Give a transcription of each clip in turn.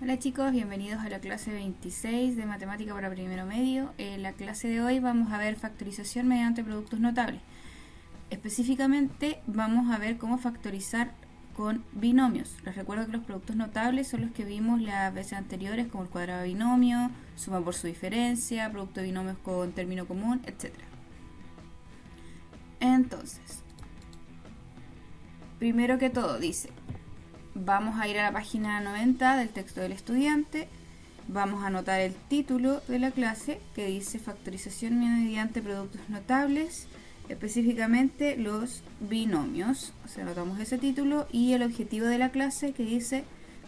Hola chicos, bienvenidos a la clase 26 de Matemática para Primero Medio. En la clase de hoy vamos a ver factorización mediante productos notables. Específicamente vamos a ver cómo factorizar con binomios. Les recuerdo que los productos notables son los que vimos las veces anteriores, como el cuadrado de binomio, suma por su diferencia, producto de binomios con término común, etc. Entonces, primero que todo dice, vamos a ir a la página 90 del texto del estudiante, vamos a anotar el título de la clase que dice factorización mediante productos notables, específicamente los binomios. O sea, anotamos ese título y el objetivo de la clase que dice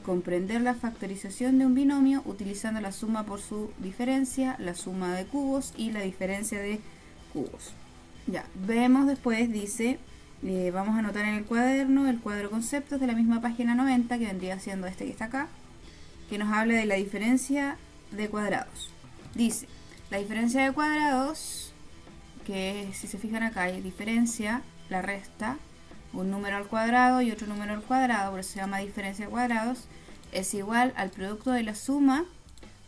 comprender la factorización de un binomio utilizando la suma por su diferencia, la suma de cubos y la diferencia de cubos. Ya, vemos después, dice... vamos a anotar en el cuaderno el cuadro conceptos de la misma página 90, que vendría siendo este que está acá, que nos habla de la diferencia de cuadrados. Dice, la diferencia de cuadrados, que si se fijan acá hay diferencia, la resta, un número al cuadrado y otro número al cuadrado, por eso se llama diferencia de cuadrados, es igual al producto de la suma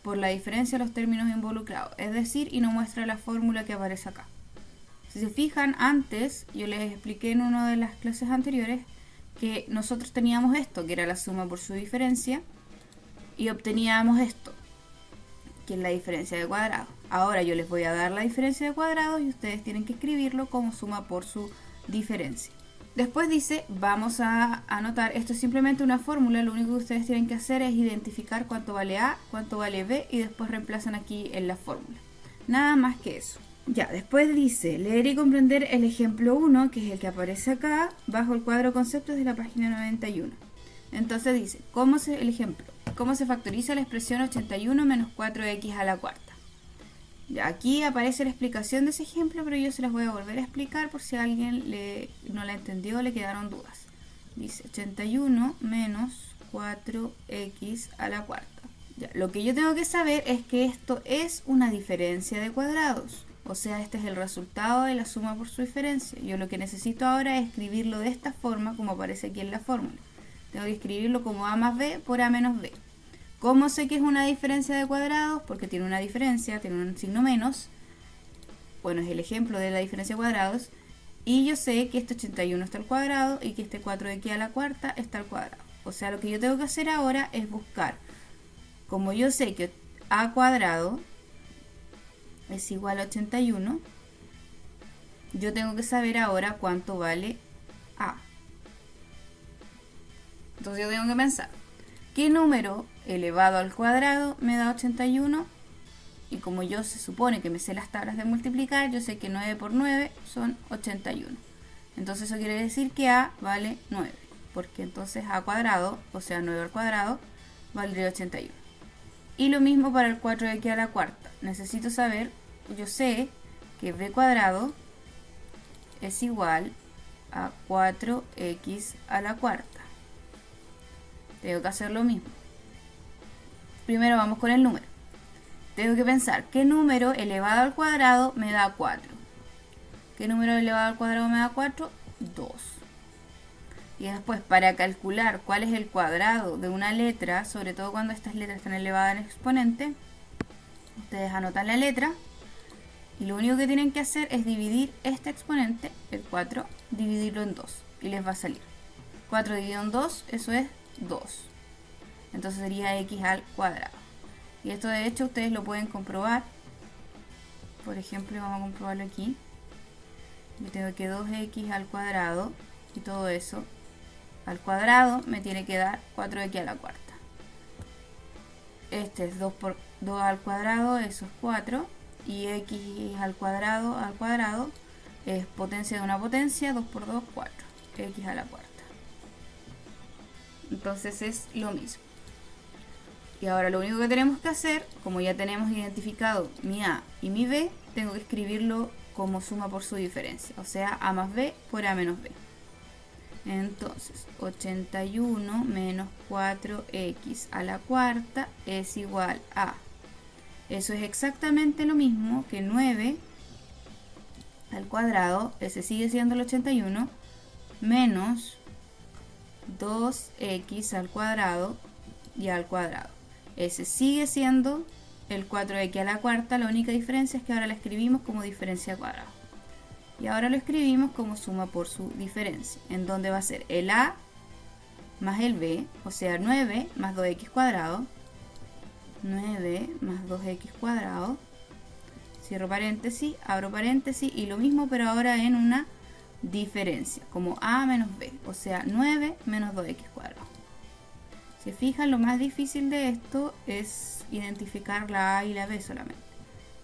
por la diferencia de los términos involucrados, es decir, y no muestra la fórmula que aparece acá. Si se fijan, antes yo les expliqué en una de las clases anteriores que nosotros teníamos esto, que era la suma por su diferencia, y obteníamos esto, que es la diferencia de cuadrados. Ahora yo les voy a dar la diferencia de cuadrados y ustedes tienen que escribirlo como suma por su diferencia. Después dice, vamos a anotar, esto es simplemente una fórmula, lo único que ustedes tienen que hacer es identificar cuánto vale A, cuánto vale B y después reemplazan aquí en la fórmula. Nada más que eso. Ya, después dice, leer y comprender el ejemplo 1, que es el que aparece acá, bajo el cuadro conceptos de la página 91. Entonces dice, el ejemplo, ¿cómo se factoriza la expresión 81 menos 4x a la cuarta? Ya, aquí aparece la explicación de ese ejemplo, pero yo se las voy a volver a explicar por si alguien no la entendió o le quedaron dudas. Dice 81 menos 4x a la cuarta. Ya, lo que yo tengo que saber es que esto es una diferencia de cuadrados. O sea, este es el resultado de la suma por su diferencia. Yo lo que necesito ahora es escribirlo de esta forma como aparece aquí en la fórmula. Tengo que escribirlo como a más b por a menos b. ¿Cómo sé que es una diferencia de cuadrados? Porque tiene una diferencia, tiene un signo menos. Bueno, es el ejemplo de la diferencia de cuadrados. Y yo sé que este 81 está al cuadrado y que este 4x a la cuarta está al cuadrado. O sea, lo que yo tengo que hacer ahora es buscar. Como yo sé que a cuadrado es igual a 81, yo tengo que saber ahora cuánto vale A. Entonces yo tengo que pensar, ¿qué número elevado al cuadrado me da 81? Y como yo se supone que me sé las tablas de multiplicar, yo sé que 9 por 9 son 81. Entonces eso quiere decir que A vale 9, porque entonces A cuadrado, o sea 9 al cuadrado, valdría 81. Y lo mismo para el 4x a la cuarta. Necesito saber, yo sé que b cuadrado es igual a 4x a la cuarta. Tengo que hacer lo mismo. Primero vamos con el número. Tengo que pensar, ¿qué número elevado al cuadrado me da 4? ¿Qué número elevado al cuadrado me da 4? 2. Y después, para calcular cuál es el cuadrado de una letra, sobre todo cuando estas letras están elevadas en exponente, ustedes anotan la letra y lo único que tienen que hacer es dividir este exponente, el 4, dividirlo en 2 y les va a salir 4 dividido en 2, eso es 2. Entonces sería x al cuadrado. Y esto de hecho ustedes lo pueden comprobar. Por ejemplo, vamos a comprobarlo aquí. Yo tengo que 2x al cuadrado y todo eso al cuadrado me tiene que dar 4x a la cuarta. Este es 2 por 2 al cuadrado, eso es 4. Y x al cuadrado es potencia de una potencia, 2 por 2, 4. X a la cuarta. Entonces es lo mismo. Y ahora lo único que tenemos que hacer, como ya tenemos identificado mi A y mi B, tengo que escribirlo como suma por su diferencia. O sea, A más B por A menos B. Entonces, 81 menos 4x a la cuarta es igual a... Eso es exactamente lo mismo que 9 al cuadrado, ese sigue siendo el 81, menos 2x al cuadrado y al cuadrado. Ese sigue siendo el 4x a la cuarta, la única diferencia es que ahora la escribimos como diferencia cuadrada. Y ahora lo escribimos como suma por su diferencia, en donde va a ser el a más el b, o sea 9 más 2x cuadrado, 9 más 2x cuadrado, cierro paréntesis, abro paréntesis y lo mismo pero ahora en una diferencia, como a menos b, o sea 9 menos 2x cuadrado. Si fijan, lo más difícil de esto es identificar la a y la b solamente,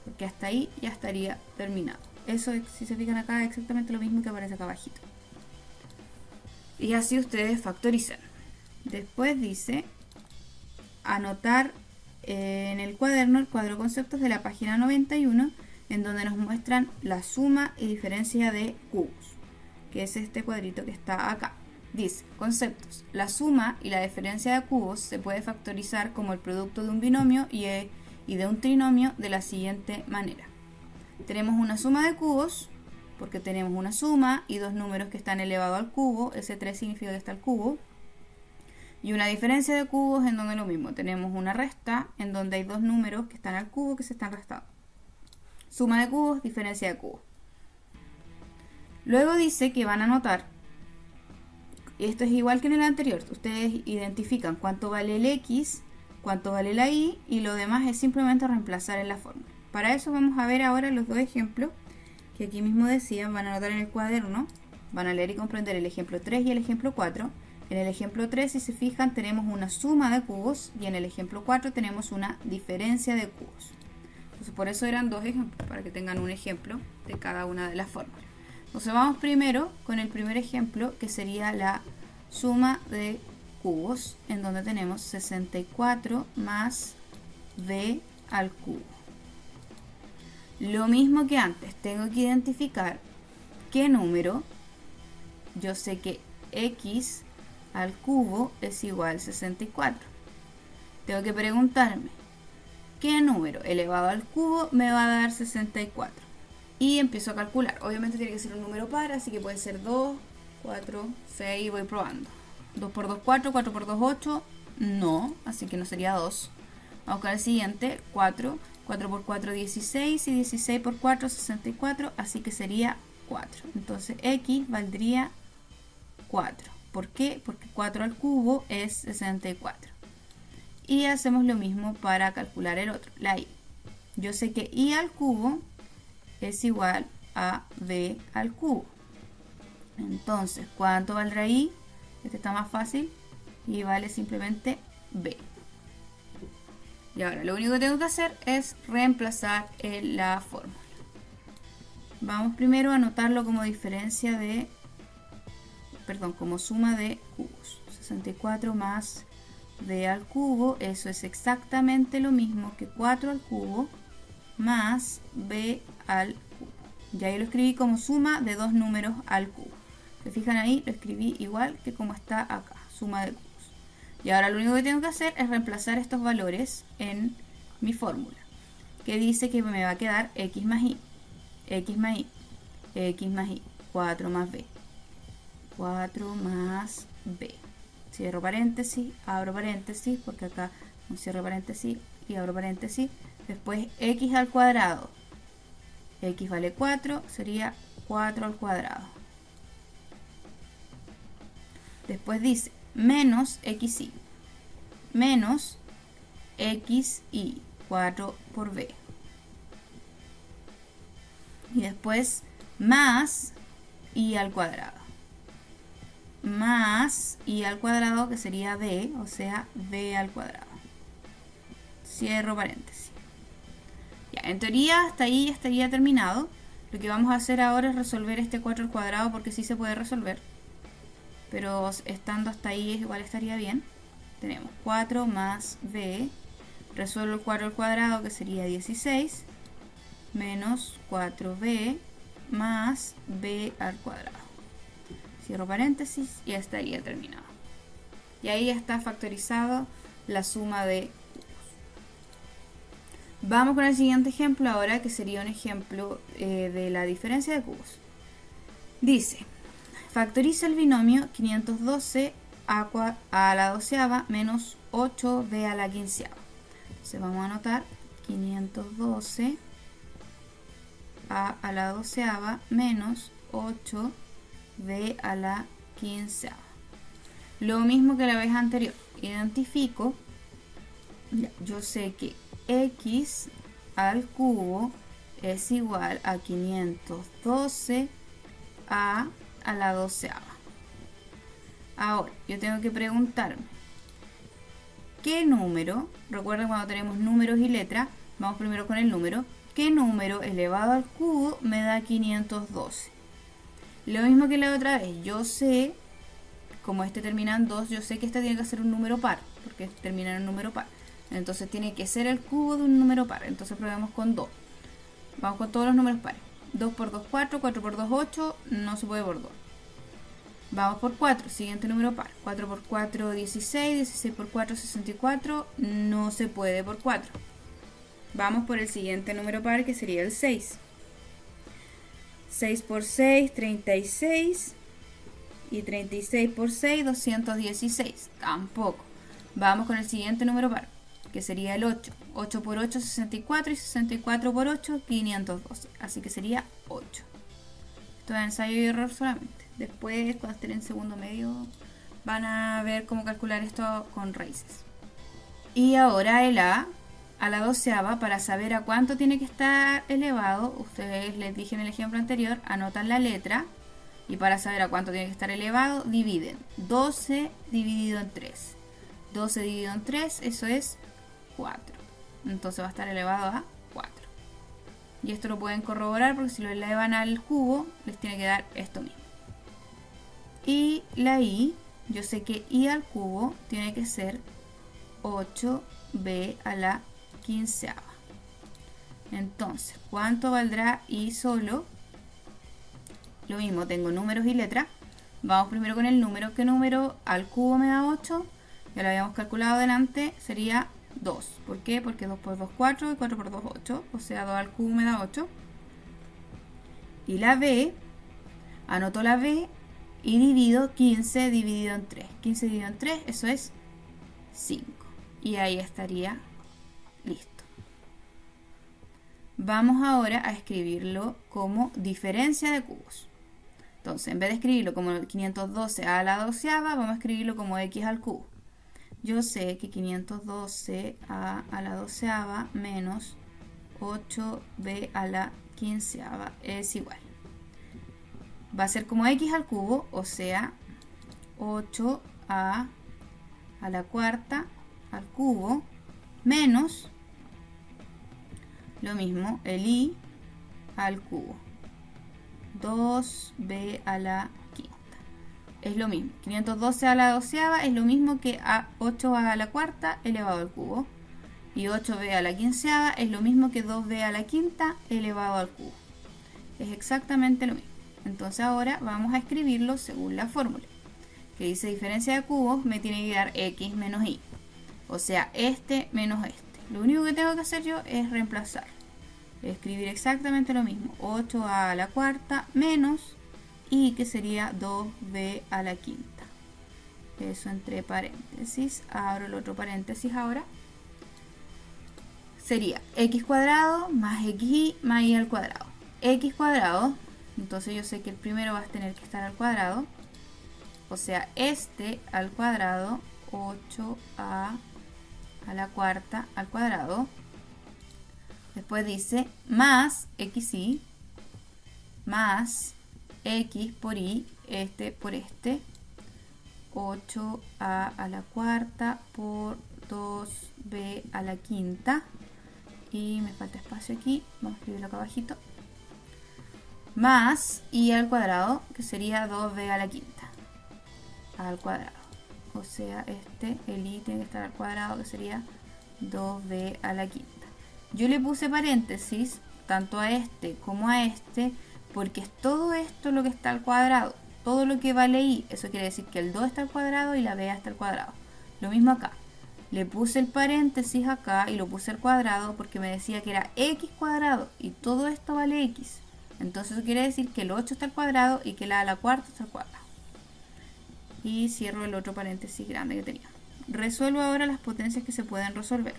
porque hasta ahí ya estaría terminado. Eso, si se fijan acá, es exactamente lo mismo que aparece acá abajito. Y así ustedes factorizan. Después dice anotar en el cuaderno el cuadro conceptos de la página 91, en donde nos muestran la suma y diferencia de cubos, que es este cuadrito que está acá. Dice, conceptos. La suma y la diferencia de cubos se puede factorizar como el producto de un binomio y de un trinomio de la siguiente manera. Tenemos una suma de cubos, porque tenemos una suma y dos números que están elevados al cubo, ese 3 significa que está al cubo, y una diferencia de cubos en donde lo mismo, tenemos una resta en donde hay dos números que están al cubo que se están restando. Suma de cubos, diferencia de cubos. Luego dice que van a anotar, esto es igual que en el anterior, ustedes identifican cuánto vale el x, cuánto vale la y lo demás es simplemente reemplazar en la fórmula. Para eso vamos a ver ahora los dos ejemplos que aquí mismo decían, van a anotar en el cuaderno, van a leer y comprender el ejemplo 3 y el ejemplo 4. En el ejemplo 3, si se fijan, tenemos una suma de cubos y en el ejemplo 4 tenemos una diferencia de cubos. Entonces por eso eran dos ejemplos, para que tengan un ejemplo de cada una de las fórmulas. Entonces vamos primero con el primer ejemplo, que sería la suma de cubos, en donde tenemos 64 más b al cubo. Lo mismo que antes, tengo que identificar qué número. Yo sé que x al cubo es igual a 64. Tengo que preguntarme, ¿qué número elevado al cubo me va a dar 64? Y empiezo a calcular. Obviamente tiene que ser un número par, así que puede ser 2, 4, 6, voy probando. 2 por 2, 4, 4 por 2, 8, no, así que no sería 2. Vamos con el siguiente, 4, 4 por 4, 16 y 16 por 4, 64, así que sería 4. Entonces x valdría 4. ¿Por qué? Porque 4 al cubo es 64. Y hacemos lo mismo para calcular el otro, la y. Yo sé que y al cubo es igual a b al cubo. Entonces, ¿cuánto valdrá y? Este está más fácil y vale simplemente b. Y ahora lo único que tengo que hacer es reemplazar en la fórmula. Vamos primero a anotarlo como diferencia de, como suma de cubos. 64 más b al cubo, eso es exactamente lo mismo que 4 al cubo más b al cubo. Ya ahí lo escribí como suma de dos números al cubo. ¿Se fijan ahí? Lo escribí igual que como está acá, suma de cubos. Y ahora lo único que tengo que hacer es reemplazar estos valores en mi fórmula, que dice que me va a quedar x más y, x más y, x más y, 4 más b, 4 más b. Cierro paréntesis, abro paréntesis, porque acá un cierro paréntesis y abro paréntesis. Después x al cuadrado. X vale 4, sería 4 al cuadrado. Después dice menos xy, menos xy, 4 por b. Y después más y al cuadrado. Más y al cuadrado, que sería b, o sea, b al cuadrado. Cierro paréntesis. Ya, en teoría hasta ahí estaría terminado. Lo que vamos a hacer ahora es resolver este 4 al cuadrado, porque sí se puede resolver. Pero estando hasta ahí igual estaría bien. Tenemos 4 más b, resuelvo el 4 al cuadrado, que sería 16, menos 4b más b al cuadrado. Cierro paréntesis y ya estaría terminado. Y ahí está factorizado la suma de cubos. Vamos con el siguiente ejemplo ahora, que sería un ejemplo de la diferencia de cubos. Dice, factoriza el binomio 512 a la doceava menos 8b a la quinceava. Entonces vamos a anotar 512 a la doceava menos 8b a la quinceava. Lo mismo que la vez anterior. Identifico, yo sé que x al cubo es igual a 512 a la doceava. Ahora, yo tengo que preguntarme, ¿qué número? Recuerden cuando tenemos números y letras, vamos primero con el número. ¿Qué número elevado al cubo me da 512? Lo mismo que la otra vez, yo sé, como este termina en 2, yo sé que este tiene que ser un número par, porque este termina en un número par. Entonces tiene que ser el cubo de un número par. Entonces probemos con 2. Vamos con todos los números pares. 2 por 2, 4, 4 por 2, 8, no se puede por 2. Vamos por 4, siguiente número par. 4 por 4, 16, 16 por 4, 64, no se puede por 4. Vamos por el siguiente número par, que sería el 6. 6 por 6, 36. Y 36 por 6, 216. Tampoco. Vamos con el siguiente número par, que sería el 8. 8 por 8, 64. Y 64 por 8, 512. Así que sería 8. Esto es ensayo y error solamente. Después, cuando estén en segundo medio, van a ver cómo calcular esto con raíces. Y ahora el a la doceava, para saber a cuánto tiene que estar elevado, ustedes les dije en el ejemplo anterior, anotan la letra. Y para saber a cuánto tiene que estar elevado, dividen. 12 dividido en 3. 12 dividido en 3, eso es 4. Entonces va a estar elevado a 4. Y esto lo pueden corroborar porque si lo elevan al cubo, les tiene que dar esto mismo. Y la i, yo sé que i al cubo tiene que ser 8b a la quinceava. Entonces, ¿cuánto valdrá i solo? Lo mismo, tengo números y letras. Vamos primero con el número. ¿Qué número al cubo me da 8? Ya lo habíamos calculado delante, sería 2. ¿Por qué? Porque 2 por 2, 4 y 4 por 2, 8. O sea, 2 al cubo me da 8. Y la b, anoto la b y divido 15 dividido en 3. 15 dividido en 3, eso es 5. Y ahí estaría listo. Vamos ahora a escribirlo como diferencia de cubos. Entonces, en vez de escribirlo como 512 a la doceava, vamos a escribirlo como x al cubo. Yo sé que 512 a la doceava menos 8b a la quinceava es igual. Va a ser como x al cubo, o sea, 8a la cuarta al cubo menos lo mismo, el i al cubo. 2b a la quinta. Es lo mismo. 512 a la doceava es lo mismo que 8a a la cuarta elevado al cubo. Y 8b a la quinceava es lo mismo que 2b a la quinta elevado al cubo. Es exactamente lo mismo. Entonces ahora vamos a escribirlo según la fórmula. Que dice diferencia de cubos me tiene que dar x menos y. O sea, este menos este. Lo único que tengo que hacer yo es reemplazar. Escribir exactamente lo mismo. 8a a la cuarta menos y, que sería 2b a la quinta. Eso entre paréntesis. Abro el otro paréntesis ahora. Sería x cuadrado más xy más y al cuadrado. X cuadrado, entonces yo sé que el primero va a tener que estar al cuadrado. O sea, este al cuadrado, 8a a la cuarta al cuadrado. Después dice más xy más x por y, este por este, 8a a la cuarta por 2b a la quinta. Y me falta espacio aquí, vamos a escribirlo acá abajito. Más y al cuadrado, que sería 2b a la quinta al cuadrado. O sea, el i tiene que estar al cuadrado, que sería 2b a la quinta. Yo le puse paréntesis tanto a este como a este, porque es todo esto lo que está al cuadrado. Todo lo que vale i, eso quiere decir que el 2 está al cuadrado y la b está al cuadrado. Lo mismo acá. Le puse el paréntesis acá y lo puse al cuadrado porque me decía que era x cuadrado y todo esto vale x. Entonces eso quiere decir que el 8 está al cuadrado y que la a la cuarta está al cuadrado. Y cierro el otro paréntesis grande que tenía. Resuelvo ahora las potencias que se pueden resolver.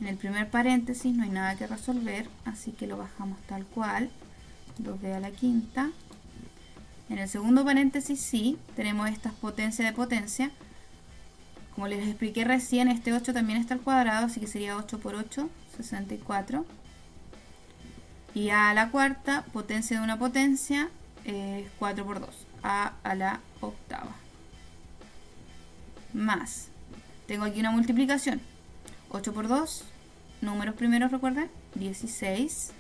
En el primer paréntesis no hay nada que resolver, así que lo bajamos tal cual, 2b a la quinta. En el segundo paréntesis sí, tenemos estas potencia de potencia. Como les expliqué recién, este 8 también está al cuadrado, así que sería 8 por 8, 64. Y a la cuarta, potencia de una potencia, es 4 por 2, a la octava. Más, tengo aquí una multiplicación, 8 por 2, números primeros, recuerden, 16.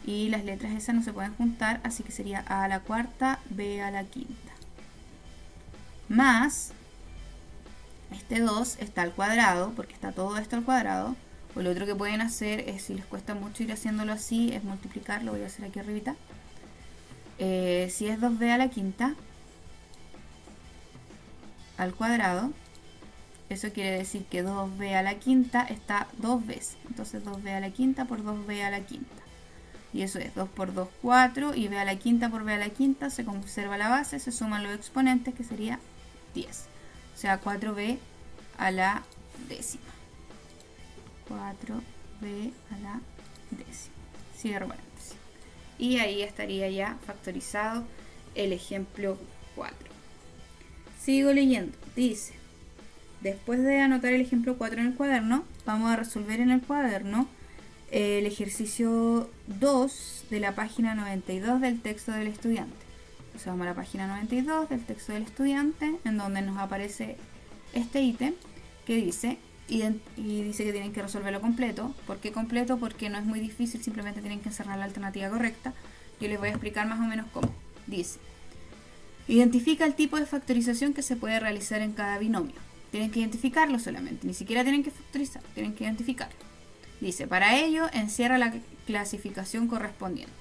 Y las letras esas no se pueden juntar, así que sería a la cuarta, b a la quinta. Más, este 2 está al cuadrado, porque está todo esto al cuadrado. O lo otro que pueden hacer es, si les cuesta mucho ir haciéndolo así, es multiplicar, lo voy a hacer aquí arribita. Si es 2b a la quinta al cuadrado, eso quiere decir que 2b a la quinta está 2 veces. Entonces 2b a la quinta por 2b a la quinta. Y eso es 2 por 2, 4. Y b a la quinta por b a la quinta se conserva la base, se suman los exponentes, que sería 10. O sea, 4b a la décima. 4b a la décima. Cierro paréntesis. Y ahí estaría ya factorizado el ejemplo 4. Sigo leyendo. Dice, después de anotar el ejemplo 4 en el cuaderno, vamos a resolver en el cuaderno el ejercicio 2 de la página 92 del texto del estudiante. O sea, vamos a la página 92 del texto del estudiante, en donde nos aparece este ítem que dice, y dice que tienen que resolverlo completo. ¿Por qué completo? Porque no es muy difícil, simplemente tienen que encerrar la alternativa correcta. Yo les voy a explicar más o menos cómo. Dice, identifica el tipo de factorización que se puede realizar en cada binomio. Tienen que identificarlo solamente, ni siquiera tienen que factorizar, tienen que identificarlo. Dice, para ello, encierra la clasificación correspondiente.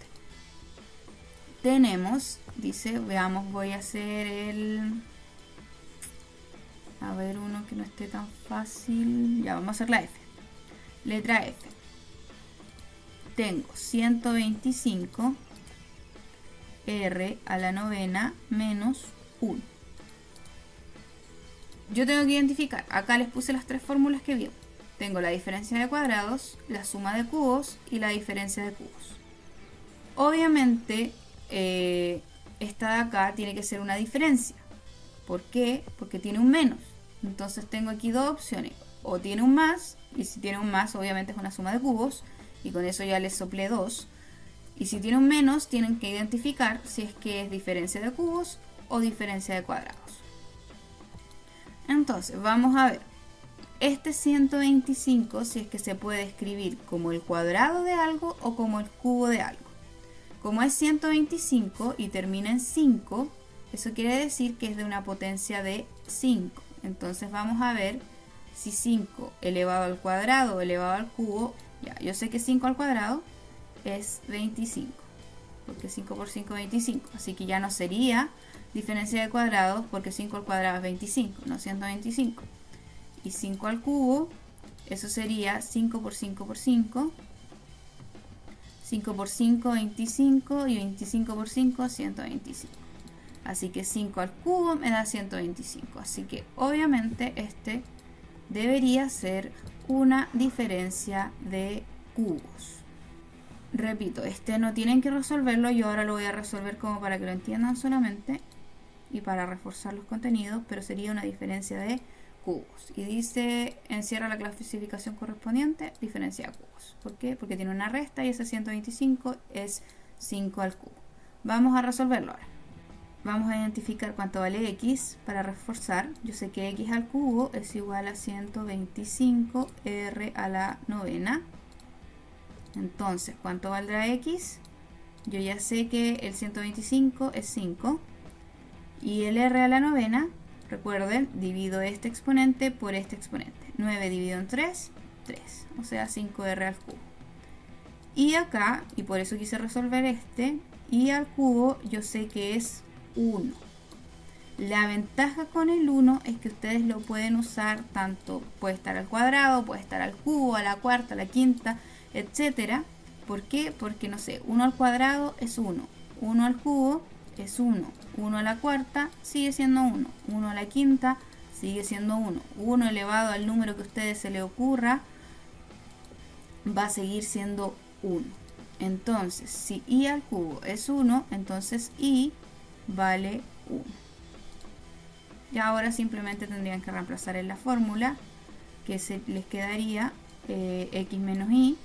Tenemos, dice, veamos, voy a hacer uno que no esté tan fácil. Ya, vamos a hacer la F. Letra F. Tengo 125 R a la novena menos 1. Yo tengo que identificar, acá les puse las tres fórmulas que vimos. Tengo la diferencia de cuadrados, la suma de cubos y la diferencia de cubos. Obviamente, esta de acá tiene que ser una diferencia. ¿Por qué? Porque tiene un menos. Entonces tengo aquí dos opciones. O tiene un más, y si tiene un más, obviamente es una suma de cubos, y con eso ya les soplé 2. Y si tiene un menos, tienen que identificar si es que es diferencia de cubos o diferencia de cuadrados. Entonces, vamos a ver. Este 125, si es que se puede escribir como el cuadrado de algo o como el cubo de algo. Como es 125 y termina en 5, eso quiere decir que es de una potencia de 5. Entonces vamos a ver si 5 elevado al cuadrado o elevado al cubo. Ya, yo sé que 5 al cuadrado es 25, porque 5 por 5 es 25. Así que ya no sería diferencia de cuadrados, porque 5 al cuadrado es 25, no 125. Y 5 al cubo, eso sería 5 por 5 por 5. 5 por 5, 25, y 25 por 5, 125. Así que 5 al cubo me da 125. Así que obviamente este debería ser una diferencia de cubos. Repito, este no tienen que resolverlo, yo ahora lo voy a resolver como para que lo entiendan solamente y para reforzar los contenidos, pero sería una diferencia de cubos. Y dice, encierra la clasificación correspondiente, diferencia de cubos. ¿Por qué? Porque tiene una resta y ese 125 es 5 al cubo. Vamos a resolverlo ahora. Vamos a identificar cuánto vale x para reforzar. Yo sé que x al cubo es igual a 125 r a la novena. Entonces, ¿cuánto valdrá x? Yo ya sé que el 125 es 5. Y el r a la novena, recuerden, divido este exponente por este exponente. 9 dividido en 3, 3. O sea, 5r al cubo. Y acá, y por eso quise resolver este, y al cubo yo sé que es 1. La ventaja con el 1 es que ustedes lo pueden usar tanto, puede estar al cuadrado, puede estar al cubo, a la cuarta, a la quinta, etcétera. ¿Por qué? Porque no sé, 1 al cuadrado es 1, 1 al cubo es 1, 1 a la cuarta sigue siendo 1, 1 a la quinta sigue siendo 1, 1 elevado al número que a ustedes se les ocurra, va a seguir siendo 1. Entonces, si i al cubo es 1, entonces i vale 1. Y ahora simplemente tendrían que reemplazar en la fórmula, que les quedaría x menos y,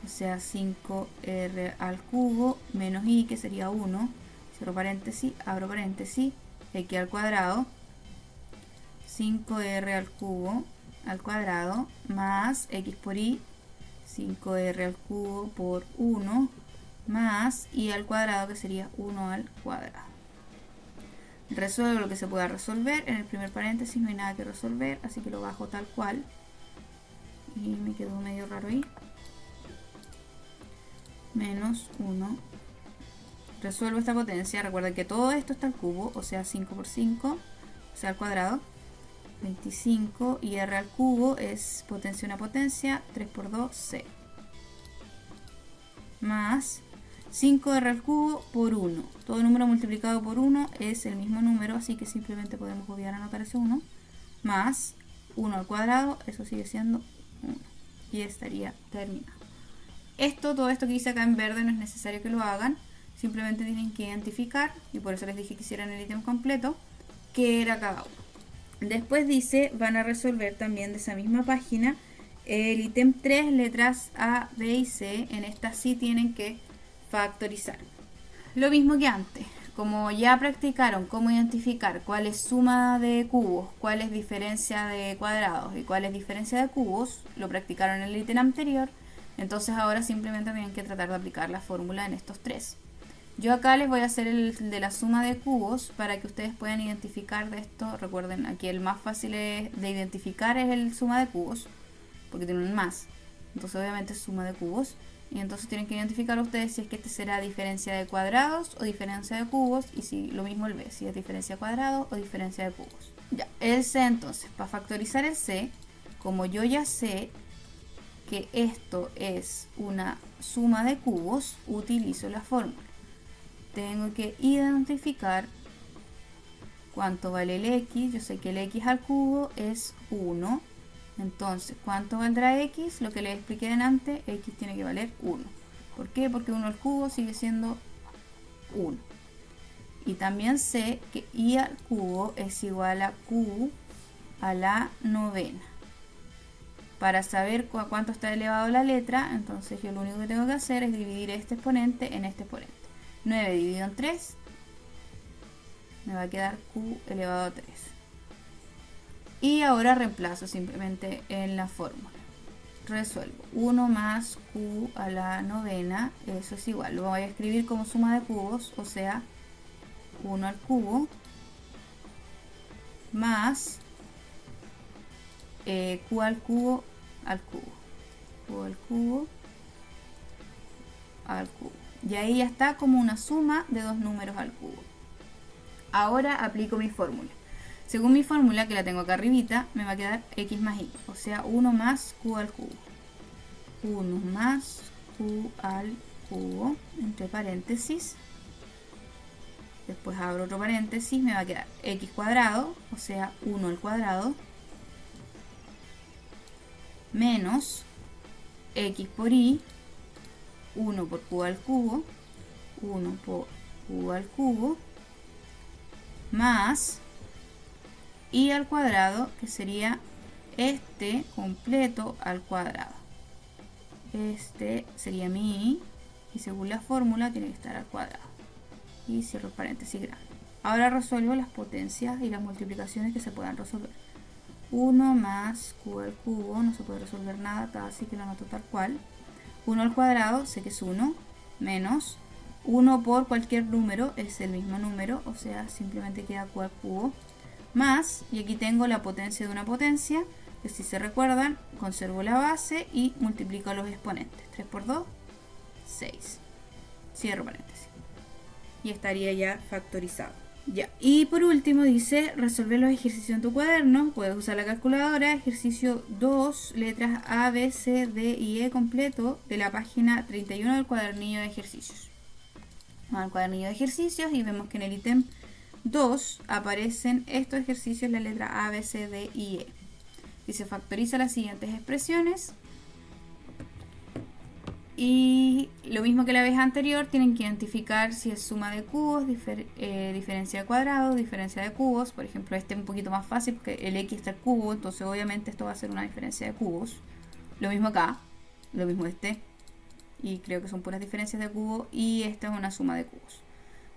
o sea 5r al cubo menos y, que sería 1, cierro paréntesis, abro paréntesis, x al cuadrado, 5r al cuadrado más x por y, 5r al cubo por 1 más y al cuadrado, que sería 1 al cuadrado. Resuelvo lo que se pueda resolver. En el primer paréntesis no hay nada que resolver, así que lo bajo tal cual. Y me quedó medio raro ahí. Menos 1. Resuelvo esta potencia. Recuerden que todo esto está al cubo, o sea 5 por 5, o sea al cuadrado. 25, y r al cubo es potencia una potencia, 3 por 2, 6. Más 5r al cubo por 1. Todo número multiplicado por 1 es el mismo número, así que simplemente podemos obviar anotar ese 1. Más 1 al cuadrado, eso sigue siendo 1. Y estaría terminado. Todo esto que dice acá en verde no es necesario que lo hagan. Simplemente tienen que identificar, y por eso les dije que hicieran el ítem completo, qué era cada uno. Después dice, van a resolver también de esa misma página el ítem 3, letras A, B y C. En esta sí tienen que factorizar. Lo mismo que antes, como ya practicaron cómo identificar cuál es suma de cubos, cuál es diferencia de cuadrados y cuál es diferencia de cubos, lo practicaron en el ítem anterior, entonces ahora simplemente tienen que tratar de aplicar la fórmula en estos tres. Yo acá les voy a hacer el de la suma de cubos para que ustedes puedan identificar de esto. Recuerden, aquí el más fácil de identificar es el suma de cubos, porque tiene un más. Entonces obviamente es suma de cubos. Y entonces tienen que identificar ustedes si es que este será diferencia de cuadrados o diferencia de cubos. Y si lo mismo el B, si es diferencia de cuadrados o diferencia de cubos. Ya, el C entonces, para factorizar el C, como yo ya sé que esto es una suma de cubos, utilizo la fórmula. Tengo que identificar cuánto vale el x. Yo sé que el x al cubo es 1. Entonces, ¿cuánto valdrá x? Lo que les expliqué antes, x tiene que valer 1. ¿Por qué? Porque 1 al cubo sigue siendo 1. Y también sé que y al cubo es igual a q a la novena. Para saber cuánto está elevado la letra, entonces yo lo único que tengo que hacer es dividir este exponente en este exponente. 9 dividido en 3 me va a quedar q elevado a 3. Y ahora reemplazo simplemente en la fórmula. Resuelvo 1 más q a la novena, eso es igual. Lo voy a escribir como suma de cubos, o sea 1 al cubo más q al cubo al cubo. Q al cubo al cubo. Y ahí ya está como una suma de dos números al cubo. Ahora aplico mi fórmula. Según mi fórmula, que la tengo acá arribita, me va a quedar x más y. O sea, 1 más q al cubo. 1 más q al cubo, entre paréntesis. Después abro otro paréntesis, me va a quedar x cuadrado, o sea, 1 al cuadrado, menos x por y, 1 por q al cubo, 1 por q al cubo, más y al cuadrado, que sería este completo al cuadrado. Este sería mi y, y según la fórmula tiene que estar al cuadrado. Y cierro el paréntesis grande. Ahora resuelvo las potencias y las multiplicaciones que se puedan resolver. 1 más q al cubo, no se puede resolver nada acá, así que lo anoto tal cual. 1 al cuadrado, sé que es 1, menos 1 por cualquier número, es el mismo número, o sea, simplemente queda q al cubo, más, y aquí tengo la potencia de una potencia, que si se recuerdan, conservo la base y multiplico los exponentes. 3 por 2, 6. Cierro paréntesis. Y estaría ya factorizado. Ya. Y por último dice, resolver los ejercicios en tu cuaderno. Puedes usar la calculadora. Ejercicio 2, letras A, B, C, D y E completo de la página 31 del cuadernillo de ejercicios. Vamos al cuadernillo de ejercicios y vemos que en el ítem 2 aparecen estos ejercicios, la letra A, B, C, D y E. Y se factoriza las siguientes expresiones. Y lo mismo que la vez anterior, tienen que identificar si es suma de cubos, diferencia de cuadrados, diferencia de cubos. Por ejemplo, este es un poquito más fácil porque el x está al cubo, entonces obviamente esto va a ser una diferencia de cubos. Lo mismo acá, lo mismo este. Y creo que son puras diferencias de cubo y esta es una suma de cubos.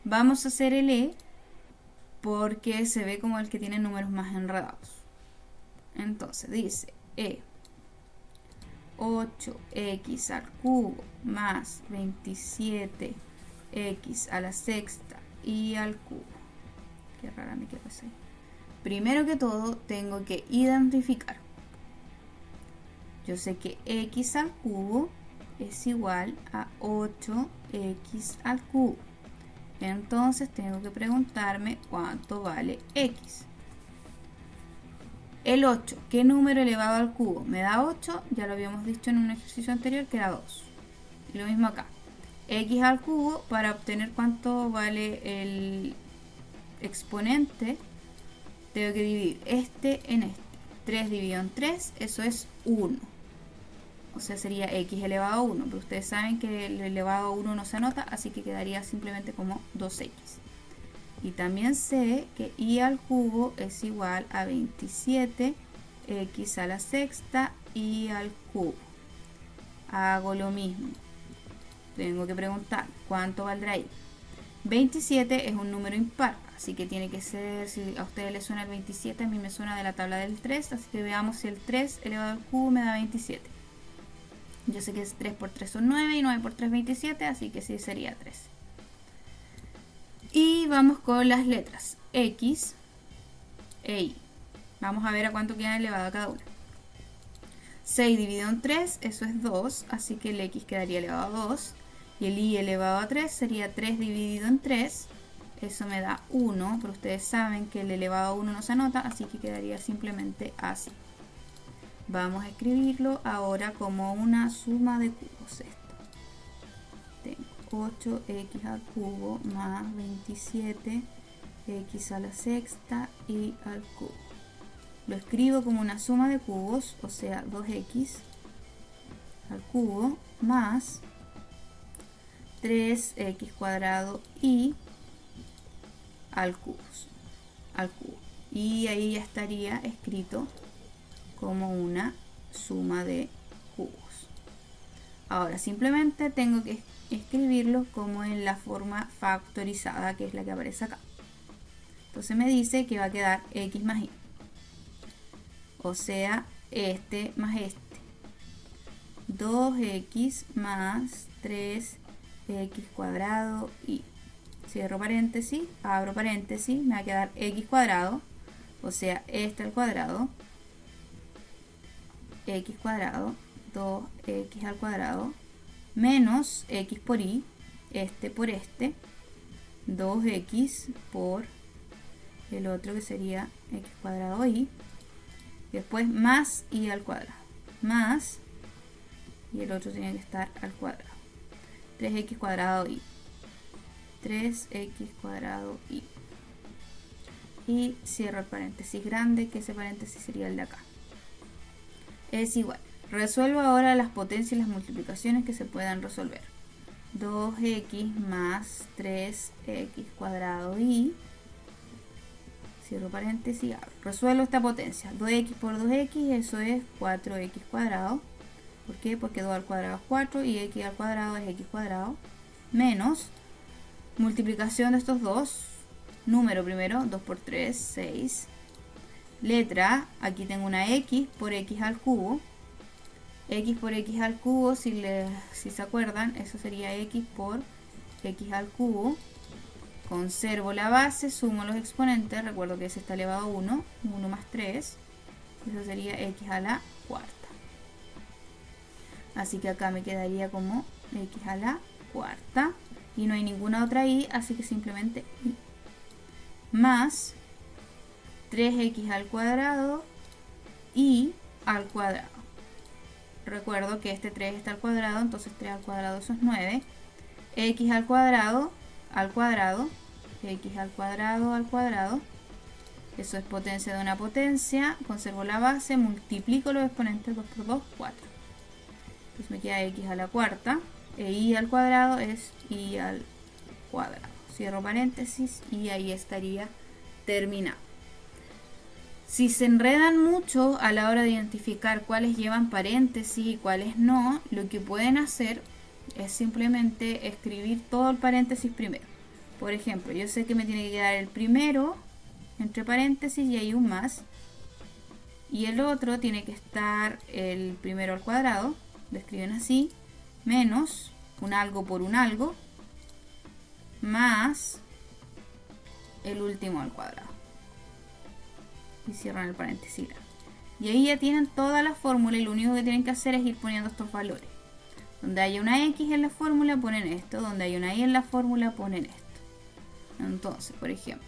Vamos a hacer el e porque se ve como el que tiene números más enredados. Entonces dice e 8x al cubo más 27x a la sexta y al cubo. Qué rara me quedó esa ahí. Primero que todo tengo que identificar. Yo sé que x al cubo es igual a 8x al cubo. Entonces tengo que preguntarme cuánto vale x. El 8, ¿qué número elevado al cubo? Me da 8, ya lo habíamos dicho en un ejercicio anterior que era 2. Y lo mismo acá. X al cubo, para obtener cuánto vale el exponente, tengo que dividir este en este. 3 dividido en 3, eso es 1. O sea, sería x elevado a 1. Pero ustedes saben que el elevado a 1 no se anota, así que quedaría simplemente como 2x. Y también sé que y al cubo es igual a 27x a la sexta y al cubo. Hago lo mismo. Tengo que preguntar cuánto valdrá y. 27 es un número impar, así que tiene que ser, si a ustedes les suena el 27, a mí me suena de la tabla del 3, así que veamos si el 3 elevado al cubo me da 27. Yo sé que es 3 por 3 son 9 y 9 por 3 27, así que sí sería 3. Y vamos con las letras x e y. Vamos a ver a cuánto queda elevado a cada una. 6 dividido en 3, eso es 2, así que el x quedaría elevado a 2. Y el y elevado a 3 sería 3 dividido en 3, eso me da 1, pero ustedes saben que el elevado a 1 no se anota, así que quedaría simplemente así. Vamos a escribirlo ahora como una suma de cubos. Esto. Tengo 8x al cubo más 27x a la sexta y al cubo. Lo escribo como una suma de cubos, o sea 2x al cubo más 3x cuadrado y al cubo. Y ahí ya estaría escrito como una suma de cubos. Ahora simplemente tengo que escribirlo como en la forma factorizada, que es la que aparece acá. Entonces me dice que va a quedar x más y. O sea, este más este. 2x más 3x cuadrado y. Cierro paréntesis, abro paréntesis, me va a quedar x cuadrado. O sea, este al cuadrado. X cuadrado, 2x al cuadrado, menos x por y, este por este, 2x por el otro que sería x cuadrado y, después más y al cuadrado, más, y el otro tiene que estar al cuadrado, 3x cuadrado y, 3x cuadrado y cierro el paréntesis grande, que ese paréntesis sería el de acá. Es igual. Resuelvo ahora las potencias y las multiplicaciones que se puedan resolver. 2x más 3x cuadrado y, cierro paréntesis y abro. Resuelvo esta potencia. 2x por 2x, eso es 4x cuadrado. ¿Por qué? Porque 2 al cuadrado es 4 y x al cuadrado es x cuadrado. Menos multiplicación de estos dos. Número primero, 2 por 3, 6. Letra, aquí tengo una x por x al cubo. X por x al cubo, si se acuerdan, eso sería x por x al cubo. Conservo la base, sumo los exponentes. Recuerdo que ese está elevado a 1. 1 más 3. Eso sería x a la cuarta. Así que acá me quedaría como x a la cuarta. Y no hay ninguna otra y, así que simplemente y. Más 3x al cuadrado y al cuadrado. Recuerdo que este 3 está al cuadrado, entonces 3 al cuadrado eso es 9. X al cuadrado, x al cuadrado, eso es potencia de una potencia. Conservo la base, multiplico los exponentes, 2 por 2, 4. Entonces me queda x a la cuarta. E y al cuadrado es y al cuadrado. Cierro paréntesis y ahí estaría terminado. Si se enredan mucho a la hora de identificar cuáles llevan paréntesis y cuáles no, lo que pueden hacer es simplemente escribir todo el paréntesis primero. Por ejemplo, yo sé que me tiene que quedar el primero entre paréntesis y hay un más. Y el otro tiene que estar el primero al cuadrado, lo escriben así, menos un algo por un algo, más el último al cuadrado. Y cierran el paréntesis. Y ahí ya tienen toda la fórmula y lo único que tienen que hacer es ir poniendo estos valores. Donde haya una X en la fórmula ponen esto, donde hay una Y en la fórmula ponen esto. Entonces, por ejemplo,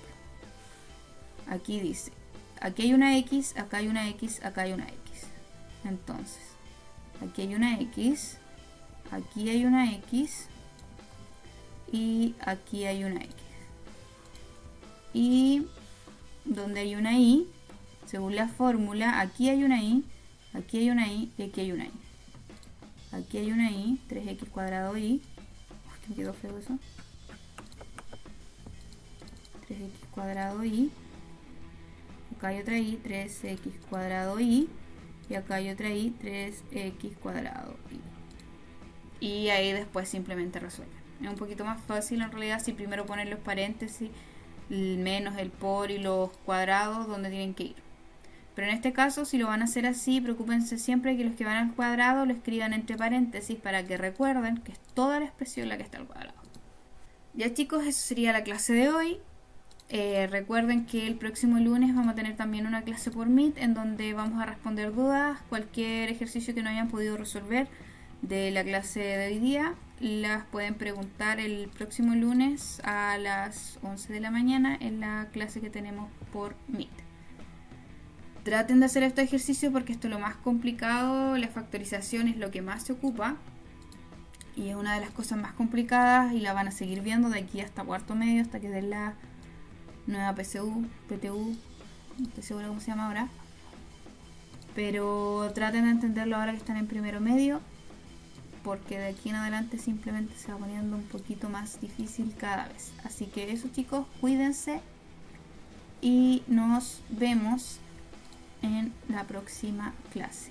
aquí dice, aquí hay una X, acá hay una X, acá hay una X. Entonces, aquí hay una X, aquí hay una X y aquí hay una X. Y donde hay una Y, según la fórmula, aquí hay una Y, aquí hay una Y y aquí hay una Y. Aquí hay una Y, 3x cuadrado Y. Uy, que me quedó feo eso. 3x cuadrado Y. Acá hay otra Y, 3x cuadrado Y. Y acá hay otra Y, 3x cuadrado Y. Y ahí después simplemente resuelven. Es un poquito más fácil en realidad si primero ponen los paréntesis, el menos, el por y los cuadrados donde tienen que ir. Pero en este caso, si lo van a hacer así, preocúpense siempre que los que van al cuadrado lo escriban entre paréntesis para que recuerden que es toda la expresión la que está al cuadrado. Ya chicos, eso sería la clase de hoy. Recuerden que el próximo lunes vamos a tener también una clase por Meet en donde vamos a responder dudas, cualquier ejercicio que no hayan podido resolver de la clase de hoy día. Las pueden preguntar el próximo lunes a las 11 de la mañana en la clase que tenemos por Meet. Traten de hacer este ejercicio porque esto es lo más complicado, la factorización es lo que más se ocupa y es una de las cosas más complicadas y la van a seguir viendo de aquí hasta cuarto medio, hasta que den la nueva PSU, PTU, no estoy segura cómo se llama ahora. Pero traten de entenderlo ahora que están en primero medio, porque de aquí en adelante simplemente se va poniendo un poquito más difícil cada vez. Así que eso chicos, cuídense y nos vemos en la próxima clase.